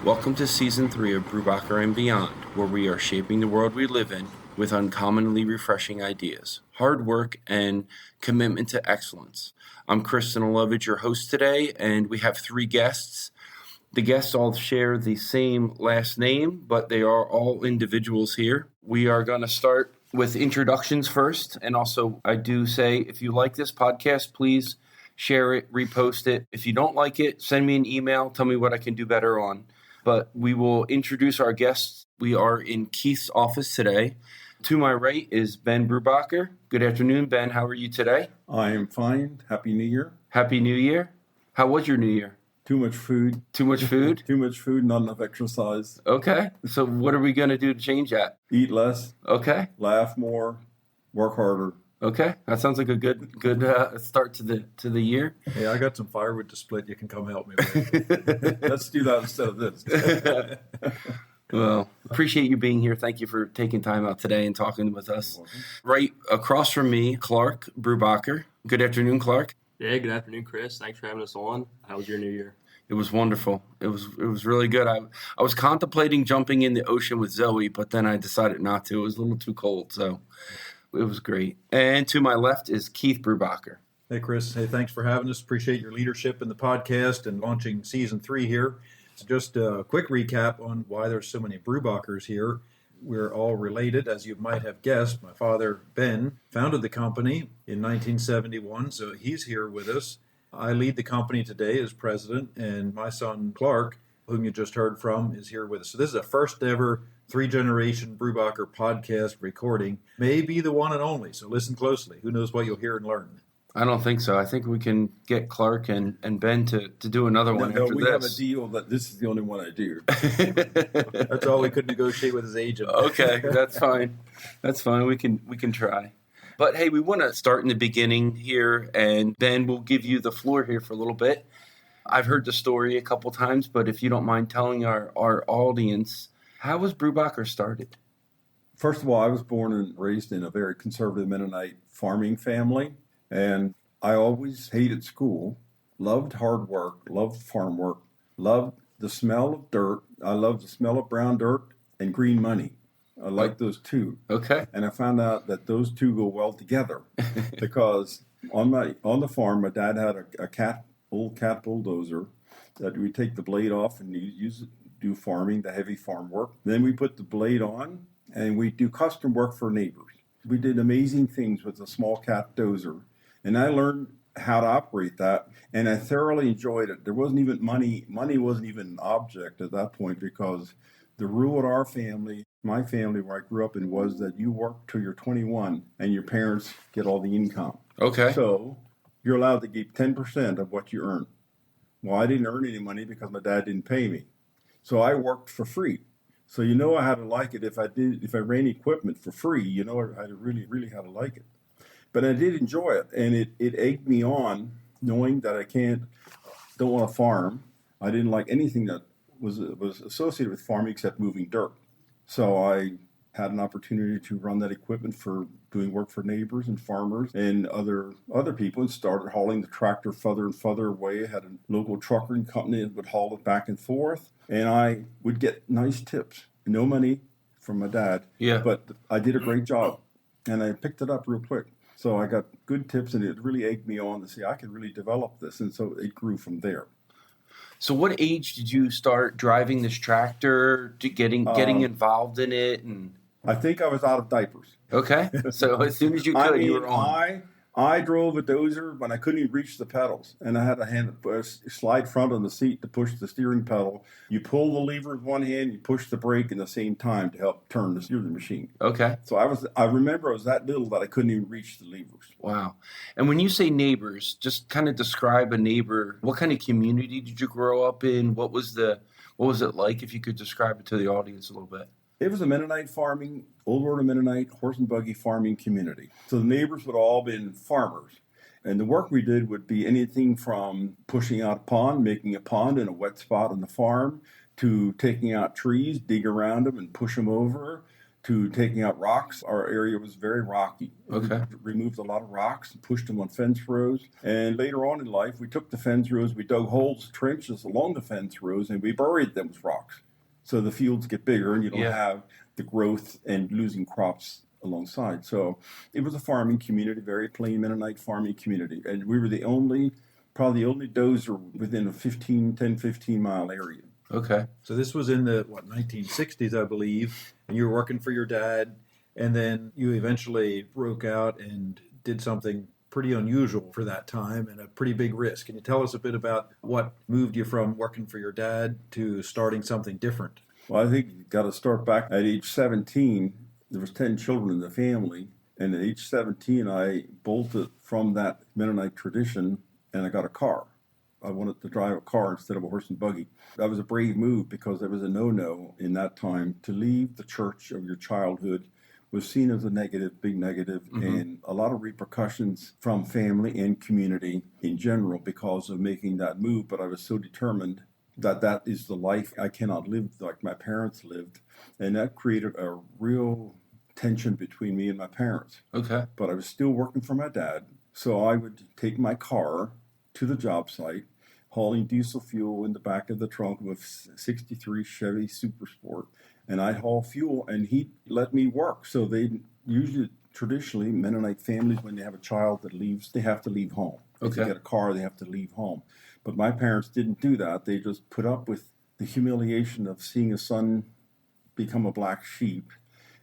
Welcome to Season 3 of Brubacher and Beyond, where we are shaping the world we live in with uncommonly refreshing ideas, hard work, and commitment to excellence. I'm Kristen Olovich, your host today, and we have 3 guests. The guests all share the same last name, but they are all individuals here. We are going to start with introductions first, and also I do say if you like this podcast, please share it, repost it. If you don't like it, send me an email, tell me what I can do better on. But we will introduce our guests. We are in Keith's office today. To my right is Ben Brubacher. Good afternoon, Ben. How are you today? I am fine. Happy New Year. Happy New Year. How was your New Year? Too much food. Too much food? Too much food, not enough exercise. Okay. So what are we going to do to change that? Eat less. Okay. Laugh more. Work harder. Okay. That sounds like a good start to the year. Hey, I got some firewood to split. You can come help me with. Let's do that instead of this. Well, appreciate you being here. Thank you for taking time out today and talking with us. Right across from me, Clark Brubacher. Good afternoon, Clark. Yeah, good afternoon, Chris. Thanks for having us on. How was your New Year? It was wonderful. It was really good. I was contemplating jumping in the ocean with Zoe, but then I decided not to. It was a little too cold, so it was great. And to my left is Keith Brubacher. Hey, Chris. Hey, thanks for having us. Appreciate your leadership in the podcast and launching Season 3 here. So just a quick recap on why there's so many Brubachers here. We're all related, as you might have guessed. My father, Ben, founded the company in 1971, so he's here with us. I lead the company today as president, and my son, Clark, whom you just heard from, is here with us. So this is a first ever 3-generation Brubacher podcast recording, may be the one and only, so listen closely. Who knows what you'll hear and learn. I don't think so. I think we can get Clark and Ben to do another one after we this. have a deal that this is the only one I do. That's all we could negotiate with his agent. Okay, that's fine. That's fine. We can try. But hey, we want to start in the beginning here, and Ben will give you the floor here for a little bit. I've heard the story a couple times, but if you don't mind telling our audience, how was Brubacher started? First of all, I was born and raised in a very conservative Mennonite farming family, and I always hated school, loved hard work, loved farm work, loved the smell of dirt. I loved the smell of brown dirt and green money. I like those two. Okay. And I found out that those two go well together because on the farm, my dad had a old cat bulldozer that we take the blade off and use it to do farming, the heavy farm work. Then we put the blade on and we do custom work for neighbors. We did amazing things with a small cat dozer, and I learned how to operate that, and I thoroughly enjoyed it. There wasn't even money wasn't even an object at that point because the rule at our family, my family where I grew up in, was that you work till you're 21 and your parents get all the income. Okay. So you're allowed to keep 10% of what you earn. Well, I didn't earn any money because my dad didn't pay me. So I worked for free. So I had to like it. If I ran equipment for free, I really, really had to like it. But I did enjoy it, and it egged me on knowing that don't want to farm. I didn't like anything that was associated with farming except moving dirt. So I had an opportunity to run that equipment for doing work for neighbors and farmers and other people, and started hauling the tractor further and further away. I had a local trucking company that would haul it back and forth, and I would get nice tips. No money from my dad, but I did a great job, and I picked it up real quick. So I got good tips, and it really egged me on to see I could really develop this, and so it grew from there. So what age did you start driving this tractor, to getting involved in it? And I think I was out of diapers. Okay. So as soon as you could, you were on. I drove a dozer when I couldn't even reach the pedals, and I had a slide front on the seat to push the steering pedal. You pull the lever with one hand, you push the brake at the same time to help turn the steering machine. Okay. So I remember I was that little that I couldn't even reach the levers. Wow. And when you say neighbors, just kind of describe a neighbor. What kind of community did you grow up in? What was it like, if you could describe it to the audience a little bit? It was a Mennonite farming, old order Mennonite horse and buggy farming community. So the neighbors would all been farmers. And the work we did would be anything from pushing out a pond, making a pond in a wet spot on the farm, to taking out trees, dig around them and push them over, to taking out rocks. Our area was very rocky. Okay. We removed a lot of rocks and pushed them on fence rows. And later on in life, we took the fence rows, we dug holes, trenches along the fence rows, and we buried them with rocks. So the fields get bigger and you don't have the growth and losing crops alongside. So it was a farming community, very plain Mennonite farming community. And we were probably the only dozer within a 15 mile area. Okay. So this was in the 1960s, I believe, and you were working for your dad, and then you eventually broke out and did something pretty unusual for that time and a pretty big risk. Can you tell us a bit about what moved you from working for your dad to starting something different? Well, I think you got to start back at age 17. There was 10 children in the family, and at age 17, I bolted from that Mennonite tradition, and I got a car. I wanted to drive a car instead of a horse and buggy. That was a brave move because it was a no-no in that time. To leave the church of your childhood was seen as a negative, big negative, and a lot of repercussions from family and community in general because of making that move. But I was so determined that that is the life I cannot live like my parents lived. And that created a real tension between me and my parents. Okay. But I was still working for my dad. So I would take my car to the job site, hauling diesel fuel in the back of the trunk of a 63 Chevy Super Sport. And I'd haul fuel, and he'd let me work. So they usually, traditionally, Mennonite families, when they have a child that leaves, they have to leave home. If they get a car, they have to leave home. But my parents didn't do that. They just put up with the humiliation of seeing a son become a black sheep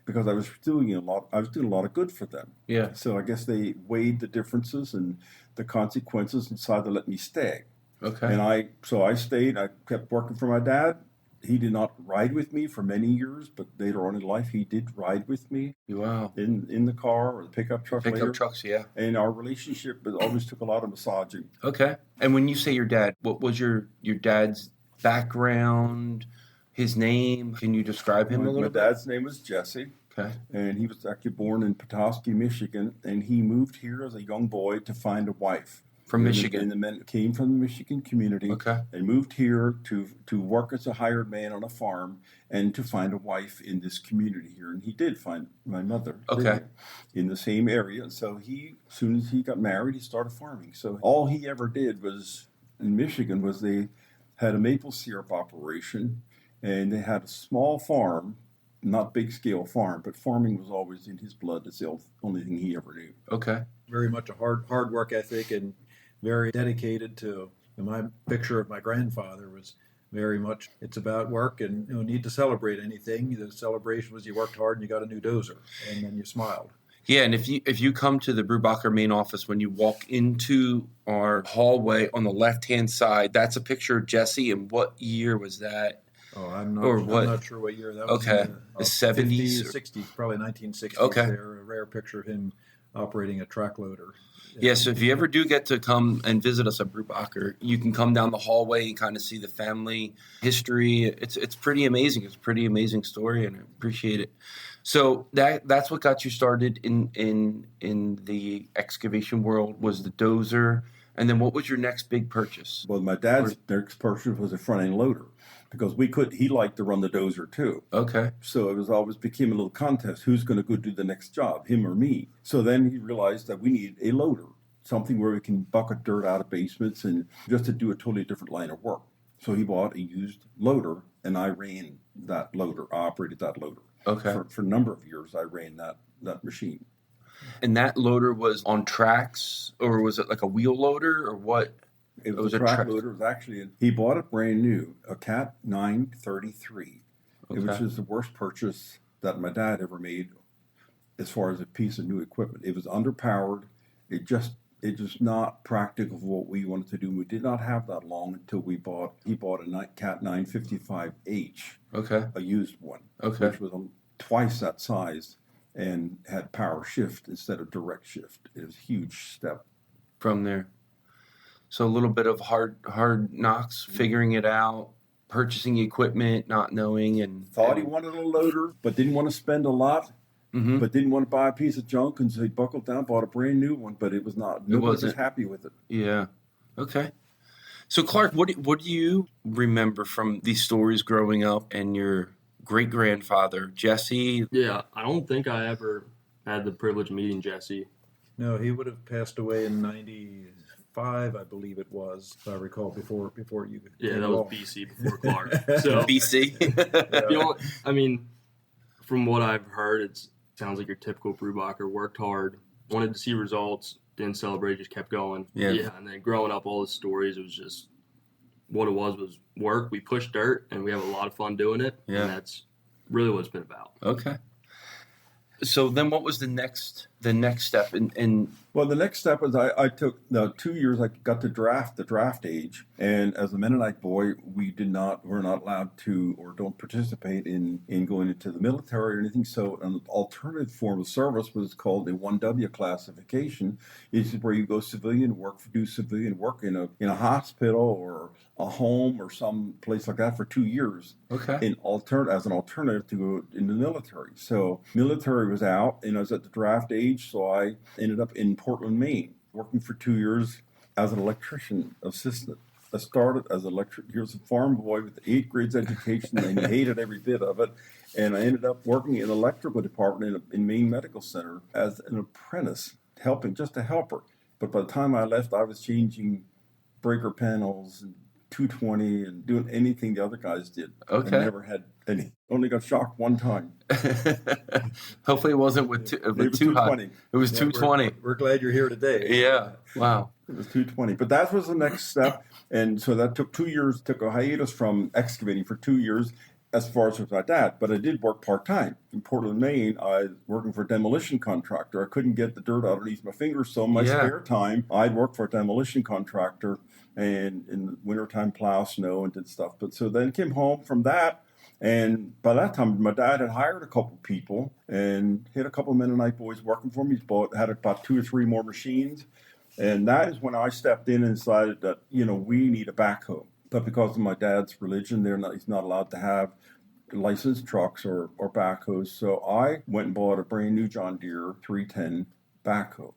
because I was doing a lot of good for them. Yeah. So I guess they weighed the differences and the consequences and decided to let me stay. Okay. And I stayed. I kept working for my dad. He did not ride with me for many years, but later on in life, he did ride with me. Wow. In the car or the pickup truck later. Pickup trucks, yeah. And our relationship always took a lot of massaging. Okay. And when you say your dad, what was your dad's background, his name? Can you describe him a little bit? My dad's name was Jesse. Okay. And he was actually born in Petoskey, Michigan, and he moved here as a young boy to find a wife. From Michigan. And the men came from the Michigan community. Okay. And moved here to work as a hired man on a farm and to find a wife in this community here. And he did find my mother. Okay. In the same area. So as soon as he got married, he started farming. So all he ever did was in Michigan was they had a maple syrup operation, and they had a small farm. Not big scale farm, but farming was always in his blood. It's the only thing he ever knew. Okay. Very much a hard work ethic and very dedicated to. My picture of my grandfather was very much, it's about work and no need to celebrate anything. The celebration was you worked hard and you got a new dozer and then you smiled. Yeah, and if you come to the Brubacher main office, when you walk into our hallway on the left-hand side, that's a picture of Jesse. And what year was that? Oh, I'm not sure what year that was. Okay, the 70s? 50s, 60s, probably 1960s. Okay. There, a rare picture of him operating a track loader. Yeah, so if you ever do get to come and visit us at Brubacher, you can come down the hallway and kind of see the family history. It's pretty amazing. It's a pretty amazing story, and I appreciate it. So that's what got you started in the excavation world, was the dozer. And then what was your next big purchase? Well, my dad's next purchase was a front end loader because he liked to run the dozer too. Okay. So it always became a little contest. Who's going to go do the next job, him or me? So then he realized that we needed a loader, something where we can bucket dirt out of basements and just to do a totally different line of work. So he bought a used loader, and I ran that loader. I operated that loader. Okay. For a number of years, I ran that machine. And that loader was on tracks, or was it like a wheel loader, or what? It was a track loader. It was actually, he bought it brand new, a Cat 933, which is the worst purchase that my dad ever made as far as a piece of new equipment. It was underpowered. It just not practical for what we wanted to do. We did not have that long until he bought a Cat 955H, a used one, which was twice that size and had power shift instead of direct shift. It was a huge step from there. So a little bit of hard knocks, figuring it out, purchasing equipment, not knowing, and thought he wanted a loader, but didn't want to spend a lot. Mm-hmm. But didn't want to buy a piece of junk, and so he buckled down, bought a brand new one. But it was not. Nobody was happy with it. Yeah. Okay. So Clark, what do you remember from these stories growing up and your great-grandfather, Jesse. Yeah, I don't think I ever had the privilege of meeting Jesse. No, he would have passed away in '95, I believe it was, if I recall, before you Yeah, came that was along. BC before Clark. So, BC. I mean, from what I've heard, it sounds like your typical Brubacher. Worked hard, wanted to see results, didn't celebrate, just kept going. Yeah. And then growing up, all the stories, it was just what it was work. We push dirt, and we have a lot of fun doing it. Yeah. And that's really what it's been about. Okay. So then what was the next step? Well, the next step was I took 2 years. I got to the draft age, and as a Mennonite boy, we're not allowed to or don't participate in going into the military or anything. So an alternative form of service was called a 1W classification. It's where you go civilian work, do civilian work in a hospital or a home or some place like that for 2 years. Okay. As an alternative to go in the military. So military was out, and I was at the draft age, so I ended up in Portland, Maine, working for 2 years as an electrician assistant. I started as an electrician. He was a farm boy with 8 grades education, and he hated every bit of it. And I ended up working in the electrical department in Maine Medical Center as an apprentice, just a helper. But by the time I left, I was changing breaker panels and 220 and doing anything the other guys did. Okay. I never had any. Only got shocked one time. Hopefully it wasn't with too hot. It was 220. We're glad you're here today. Yeah. Wow. It was 220. But that was the next step. And so that took 2 years, took a hiatus from excavating for 2 years as far as with my dad. But I did work part-time. In Portland, Maine, I was working for a demolition contractor. I couldn't get the dirt underneath my fingers, so in my spare time, I'd work for a demolition contractor and in the wintertime plow snow and did stuff. But so then came home from that. And by that time, my dad had hired a couple people and he had a couple of Mennonite boys working for him. He's had about 2 or 3 more machines. And that is when I stepped in and decided that, we need a backhoe. But because of my dad's religion, he's not allowed to have licensed trucks or backhoes. So I went and bought a brand new John Deere 310 backhoe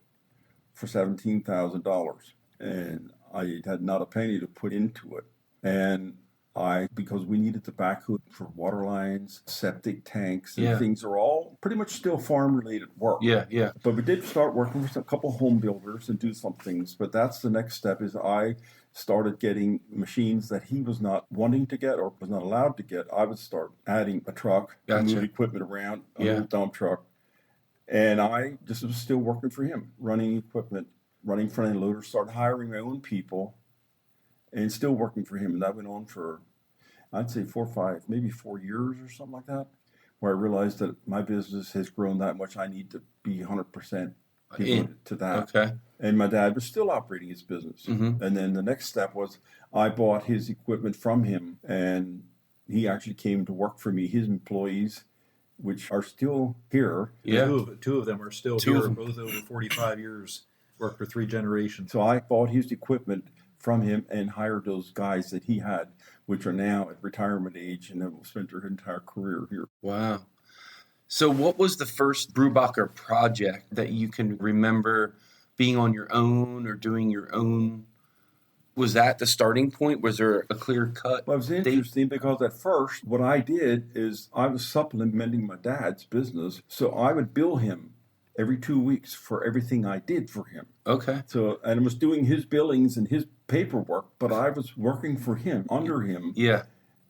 for $17,000. And I had not a penny to put into it. And because we needed the backhoe for water lines, septic tanks, and things are all pretty much still farm-related work. Yeah. But we did start working with a couple home builders and do some things. But that's the next step is I started getting machines that he was not wanting to get or was not allowed to get. I would start adding a truck, move equipment around, a little dump truck. And I just was still working for him, running equipment, running front-end loaders, started hiring my own people, and still working for him. And that went on for, I'd say 4 or 5, maybe 4 years or something like that, where I realized that my business has grown that much. I need to be 100% devoted to that. Okay. And my dad was still operating his business. Mm-hmm. And then the next step was I bought his equipment from him, and he actually came to work for me. His employees, which are still here. Yeah. Two of them are still here, both over 45 years, worked for 3 generations. So I bought his equipment from him and hired those guys that he had, which are now at retirement age and have spent their entire career here. Wow. So what was the first Brubacher project that you can remember being on your own or doing your own? Was that the starting point? Was there a clear cut? Well, it was interesting because at first what I did is I was supplementing my dad's business. So I would bill him every 2 weeks for everything I did for him. Okay. So, and I was doing his billings and his paperwork, but I was working for him, under him. Yeah.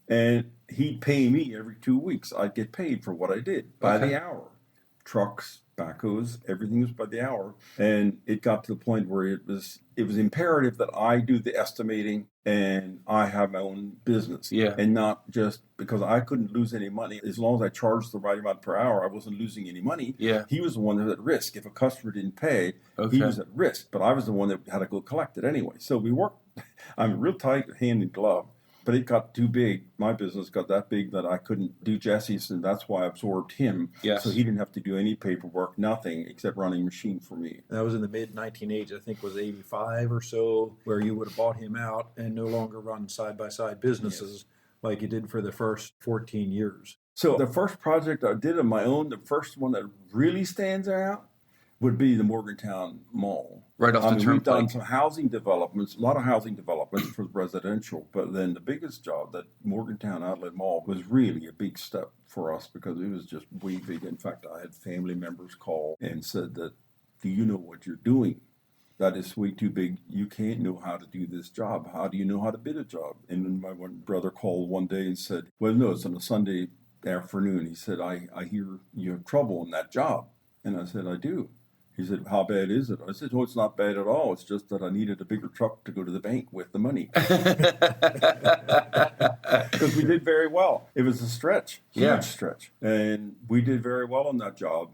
And he'd pay me every 2 weeks. I'd get paid for what I did by the hour. Trucks, backhoes, everything was by the hour. And it got to the point where it was imperative that I do the estimating and I have my own business. Yeah. And not just because I couldn't lose any money. As long as I charged the right amount per hour, I wasn't losing any money. Yeah. He was the one that was at risk. If a customer didn't pay, he was at risk. But I was the one that had to go collect it anyway. So we worked, I'm real tight hand in glove. But it got too big. My business got that big that I couldn't do Jesse's, and that's why I absorbed him. Yes. So he didn't have to do any paperwork, nothing, except running machine for me. That was in the mid-1980s, I think it was 85 or so, where you would have bought him out and no longer run side-by-side businesses like you did for the first 14 years. So the first project I did on my own, the first one that really stands out would be the Morgantown Mall. Right off the We've done turnpike. some housing developments, a lot of housing developments for residential, but then the biggest job, that Morgantown Outlet Mall, was really a big step for us because it was just way big. In fact, I had family members call and said that, do you know what you're doing? That is way too big. You can't know how to do this job. How do you know how to bid a job? And then my one brother called one day and said, well, no, it's on a Sunday afternoon. He said, I hear you have trouble in that job. And I said, I do. He said, how bad is it? I said, oh, it's not bad at all. It's just that I needed a bigger truck to go to the bank with the money. Because we did very well. It was a stretch, huge stretch. And we did very well on that job.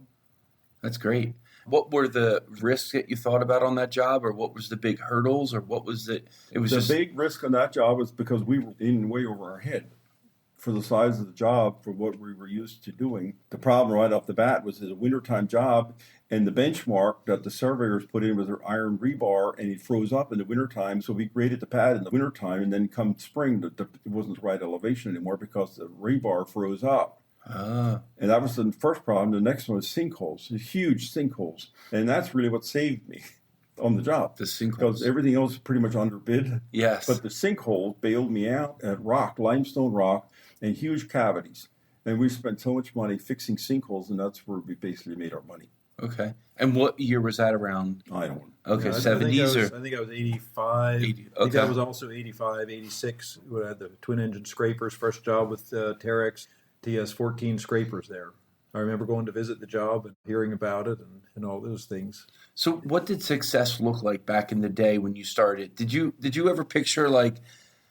That's great. What were the risks that you thought about on that job, or what was the big hurdles, or what was it? It was the just big risk on that job was because we were in way over our head for the size of the job, for what we were used to doing. The problem right off the bat was it's a wintertime job, and the benchmark that the surveyors put in was their iron rebar, and it froze up in the wintertime. So we graded the pad in the wintertime, and then come spring, it wasn't the right elevation anymore because the rebar froze up. And that was the first problem. The next one was sinkholes, huge sinkholes. And that's really what saved me on the job. the sinkholes. Because everything else was pretty much underbid. Yes. But the sinkholes bailed me out at limestone rock, and huge cavities. And we spent so much money fixing sinkholes, and that's where we basically made our money. Okay. And what year was that around? I don't know. Okay, Yeah, 70s or? I think I was 85. 80, I think okay. that was also 85, 86. We had the twin engine scrapers, first job with Terex, TS14 scrapers there. I remember going to visit the job and hearing about it and all those things. So what did success look like back in the day when you started? Did you ever picture like,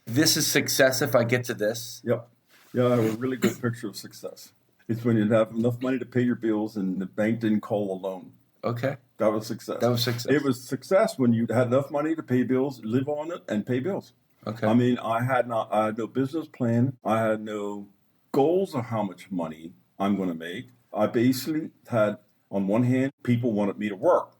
this is success if I get to this? Yep. Yeah, I have a really good picture of success. It's when you have enough money to pay your bills and the bank didn't call a loan. Okay. That was success. That was success. It was success when you had enough money to pay bills, live on it, and pay bills. Okay. I mean, I had no business plan. I had no goals of how much money I'm going to make. I basically had, on one hand, people wanted me to work.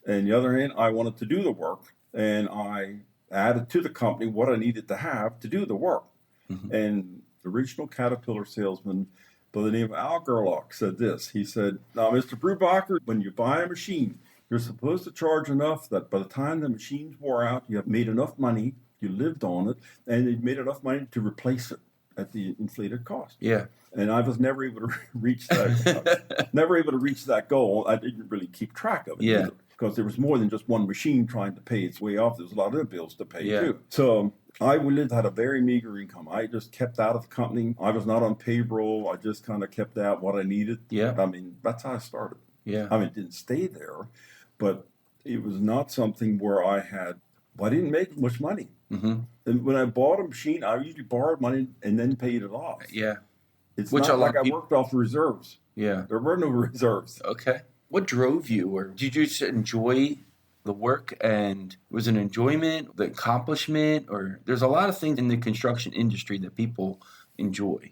And the other hand, I wanted to do the work. And I added to the company what I needed to have to do the work. Mm-hmm. And the original Caterpillar salesman by the name of Al Gerlach said this. He said, now, Mr. Brubacher, when you buy a machine, you're supposed to charge enough that by the time the machine's wore out, you have made enough money, you lived on it, and you've made enough money to replace it at the inflated cost. Yeah. And I was never able to reach that goal. I didn't really keep track of it either, because there was more than just one machine trying to pay its way off. There was a lot of other bills to pay too. So I had a very meager income. I just kept out of the company. I was not on payroll. I just kind of kept out what I needed. Yeah. I mean, that's how I started. Yeah. I mean, it didn't stay there, but it was not something where I didn't make much money. Mm-hmm. And when I bought a machine, I usually borrowed money and then paid it off. Yeah. It's Which not a lot like of I people- worked off reserves. Yeah. There were no reserves. Okay. What drove you, or did you just enjoy the work, and was it enjoyment, the accomplishment, or there's a lot of things in the construction industry that people enjoy,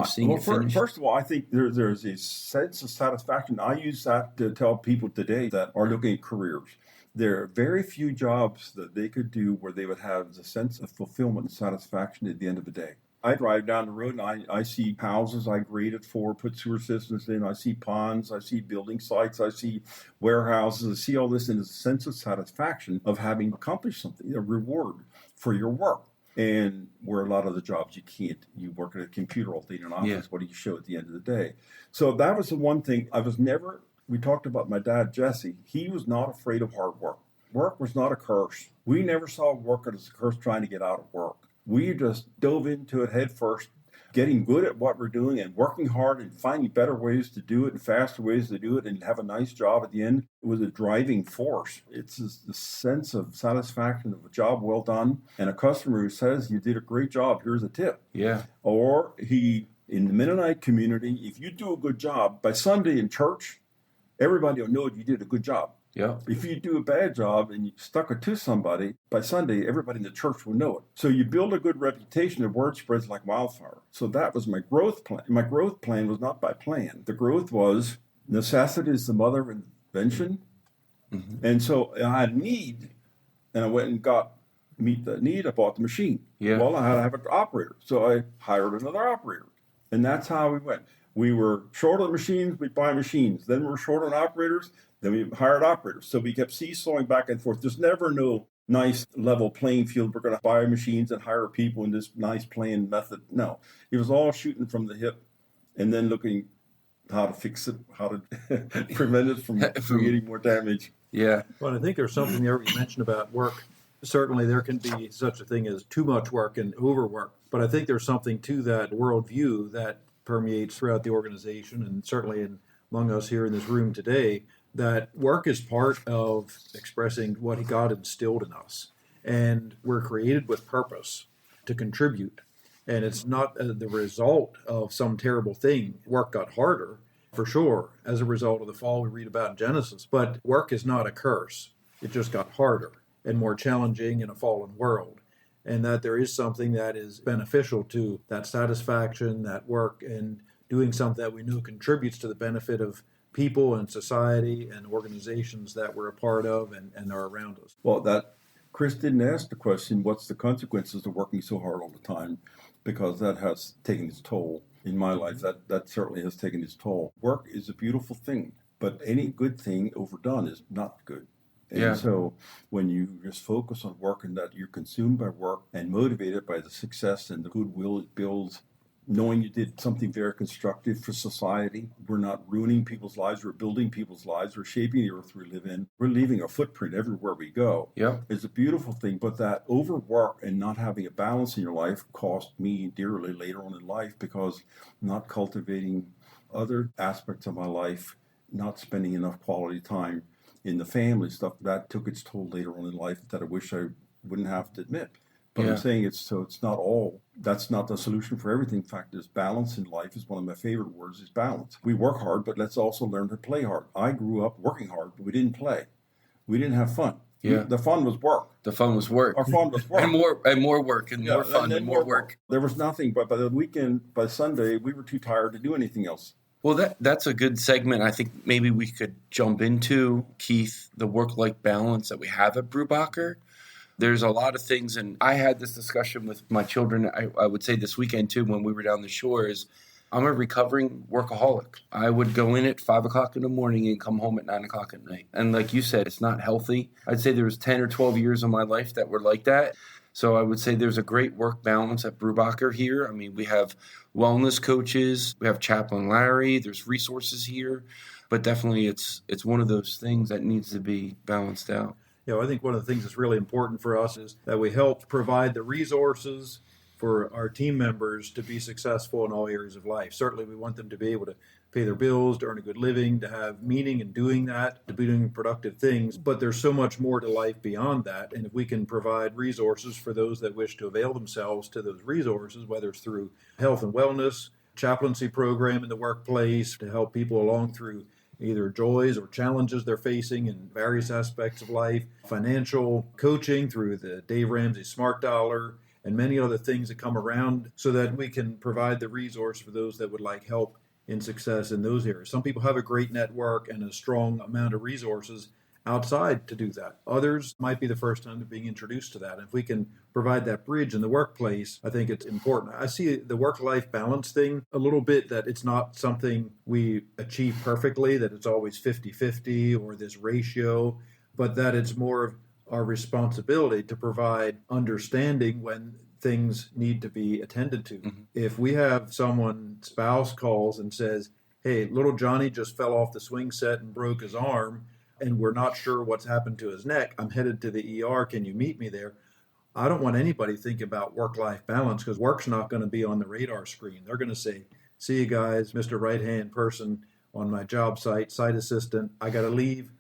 seeing it finished? First of all, I think there's a sense of satisfaction. I use that to tell people today that are looking at careers. There are very few jobs that they could do where they would have the sense of fulfillment and satisfaction at the end of the day. I drive down the road and I see houses I graded for, put sewer systems in. I see ponds, I see building sites, I see warehouses. I see all this in a sense of satisfaction of having accomplished something, a reward for your work. And where a lot of the jobs you work at a computer all day in an office. Yeah. What do you show at the end of the day? So that was the one thing. We talked about my dad, Jesse. He was not afraid of hard work. Work was not a curse. We never saw work as a curse trying to get out of work. We just dove into it head first, getting good at what we're doing and working hard and finding better ways to do it and faster ways to do it and have a nice job at the end. It was a driving force. It's the sense of satisfaction of a job well done and a customer who says, you did a great job, here's a tip. Yeah. Or in the Mennonite community, if you do a good job, by Sunday in church, everybody will know you did a good job. Yeah. If you do a bad job and you stuck it to somebody, by Sunday, everybody in the church will know it. So you build a good reputation, the word spreads like wildfire. So that was my growth plan. My growth plan was not by plan. The growth was necessity is the mother of invention. Mm-hmm. And so I had a need, and I went and meet the need. I bought the machine. Yeah. Well, I had to have an operator. So I hired another operator. And that's how we went. We were short on machines, we'd buy machines. Then we were short on operators. Then we hired operators. So we kept seesawing back and forth. There's never no nice level playing field. We're going to buy machines and hire people in this nice playing method. No, it was all shooting from the hip and then looking how to fix it, how to prevent it from creating more damage. Yeah. Well, I think there's something there you mentioned about work. Certainly there can be such a thing as too much work and overwork, but I think there's something to that worldview that permeates throughout the organization and certainly among us here in this room today, that work is part of expressing what God instilled in us. And we're created with purpose to contribute. And it's not the result of some terrible thing. Work got harder, for sure, as a result of the fall we read about in Genesis. But work is not a curse. It just got harder and more challenging in a fallen world. And that there is something that is beneficial to that satisfaction, that work, and doing something that we know contributes to the benefit of people and society and organizations that we're a part of and are around us. Well, that Chris didn't ask the question, what's the consequences of working so hard all the time? Because that has taken its toll in my life. That certainly has taken its toll. Work is a beautiful thing, but any good thing overdone is not good. And so when you just focus on work and that you're consumed by work and motivated by the success and the goodwill it builds, knowing you did something very constructive for society, we're not ruining people's lives, we're building people's lives, we're shaping the earth we live in, we're leaving a footprint everywhere we go. Yeah. It's a beautiful thing, but that overwork and not having a balance in your life cost me dearly later on in life because not cultivating other aspects of my life, not spending enough quality time in the family stuff, that took its toll later on in life that I wish I wouldn't have to admit. But I'm saying it's not all, that's not the solution for everything. In fact, there's balance in life is one of my favorite words is balance. We work hard, but let's also learn to play hard. I grew up working hard, but we didn't play. We didn't have fun. Yeah. The fun was work. The fun was work. Our fun was work. and more work and more fun and more work. There was nothing, but by the weekend, by Sunday, we were too tired to do anything else. Well, that's a good segment. I think maybe we could jump into, Keith, the work-life balance that we have at Brubacher. There's a lot of things, and I had this discussion with my children, I would say this weekend too, when we were down the shore, is I'm a recovering workaholic. I would go in at 5 o'clock in the morning and come home at 9 o'clock at night. And like you said, it's not healthy. I'd say there was 10 or 12 years of my life that were like that. So I would say there's a great work balance at Brubacher here. I mean, we have wellness coaches, we have Chaplain Larry, there's resources here, but definitely it's one of those things that needs to be balanced out. I think one of the things that's really important for us is that we help provide the resources for our team members to be successful in all areas of life. Certainly, we want them to be able to pay their bills, to earn a good living, to have meaning in doing that, to be doing productive things. But there's so much more to life beyond that. And if we can provide resources for those that wish to avail themselves to those resources, whether it's through health and wellness, chaplaincy program in the workplace, to help people along through either joys or challenges they're facing in various aspects of life, financial coaching through the Dave Ramsey Smart Dollar, and many other things that come around so that we can provide the resource for those that would like help in success in those areas. Some people have a great network and a strong amount of resources outside to do that. Others might be the first time they're being introduced to that. And if we can provide that bridge in the workplace, I think it's important. I see the work-life balance thing a little bit that it's not something we achieve perfectly, that it's always 50-50 or this ratio, but that it's more of our responsibility to provide understanding when things need to be attended to. Mm-hmm. If we have someone's spouse calls and says, hey, little Johnny just fell off the swing set and broke his arm, and we're not sure what's happened to his neck, I'm headed to the ER, can you meet me there? I don't want anybody to think about work-life balance because work's not going to be on the radar screen. They're going to say, see you guys, Mr. Right-Hand person on my job site, site assistant, I got to leave.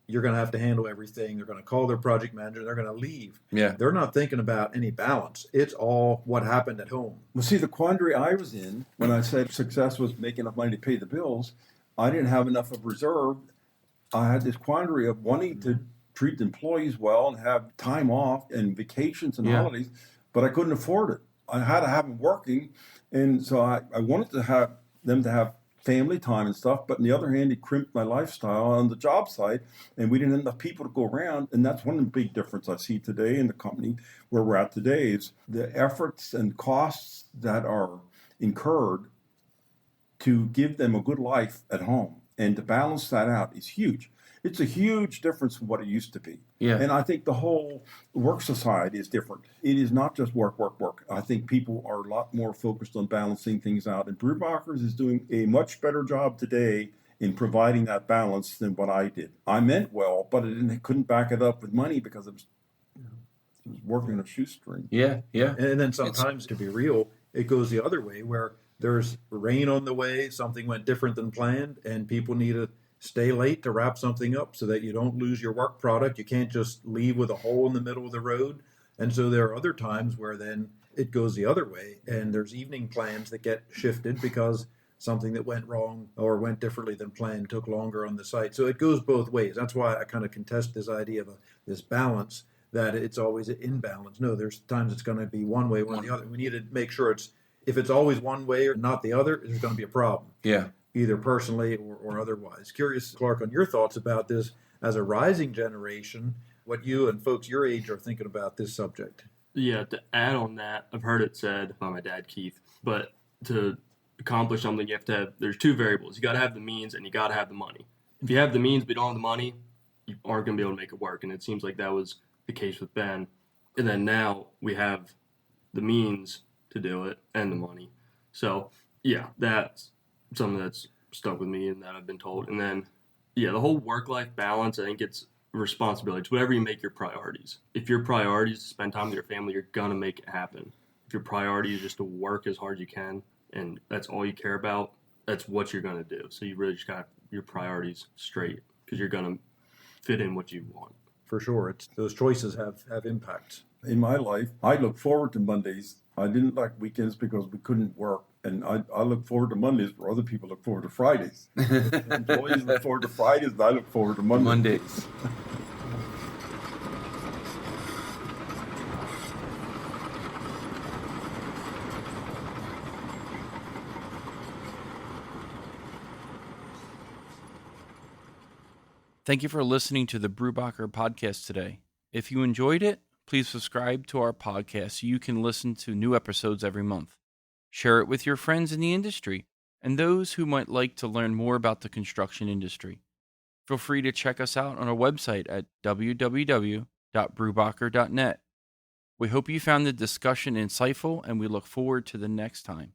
You're going to have to handle everything. They're going to call their project manager. They're going to leave. Yeah. They're not thinking about any balance. It's all what happened at home. Well, see, the quandary I was in when I said success was making enough money to pay the bills, I didn't have enough of reserve. I had this quandary of wanting to treat the employees well and have time off and vacations and holidays, but I couldn't afford it. I had to have them working, and so I wanted to have them to have family time and stuff, but on the other hand, it crimped my lifestyle on the job site, and we didn't have enough people to go around, and that's one of the big difference I see today in the company where we're at today is the efforts and costs that are incurred to give them a good life at home. And to balance that out is huge. It's a huge difference from what it used to be. Yeah. And I think the whole work society is different. It is not just work, work, work. I think people are a lot more focused on balancing things out. And Brubacher's is doing a much better job today in providing that balance than what I did. I meant well, but I couldn't back it up with money because it was working on a shoestring. Yeah. And then sometimes, to be real, it goes the other way where there's rain on the way, something went different than planned, and people need to stay late to wrap something up so that you don't lose your work product. You can't just leave with a hole in the middle of the road. And so there are other times where then it goes the other way, and there's evening plans that get shifted because something that went wrong or went differently than planned took longer on the site. So it goes both ways. That's why I kind of contest this idea of this balance, that it's always an imbalance. No, there's times it's going to be one way or the other. We need to make sure if it's always one way or not the other, there's going to be a problem. Yeah. Either personally or otherwise. Curious, Clark, on your thoughts about this as a rising generation, what you and folks your age are thinking about this subject. Yeah, to add on that, I've heard it said by my dad, Keith, but to accomplish something, you have to have, there's two variables. You got to have the means and you got to have the money. If you have the means but you don't have the money, you aren't going to be able to make it work. And it seems like that was the case with Ben. And then now we have the means to do it and the money. So, yeah, that's something that's stuck with me and that I've been told. And then, yeah, the whole work-life balance, I think it's a responsibility. It's whatever you make your priorities. If your priority is to spend time with your family, you're going to make it happen. If your priority is just to work as hard as you can and that's all you care about, that's what you're going to do. So you really just got your priorities straight because you're going to fit in what you want. For sure. Those choices have impact. In my life, I look forward to Mondays. I didn't like weekends because we couldn't work. And I look forward to Mondays where other people look forward to Fridays. Employees look forward to Fridays and I look forward to Mondays. Thank you for listening to the Brubacher podcast today. If you enjoyed it, please subscribe to our podcast so you can listen to new episodes every month. Share it with your friends in the industry and those who might like to learn more about the construction industry. Feel free to check us out on our website at www.brubacher.net. We hope you found the discussion insightful and we look forward to the next time.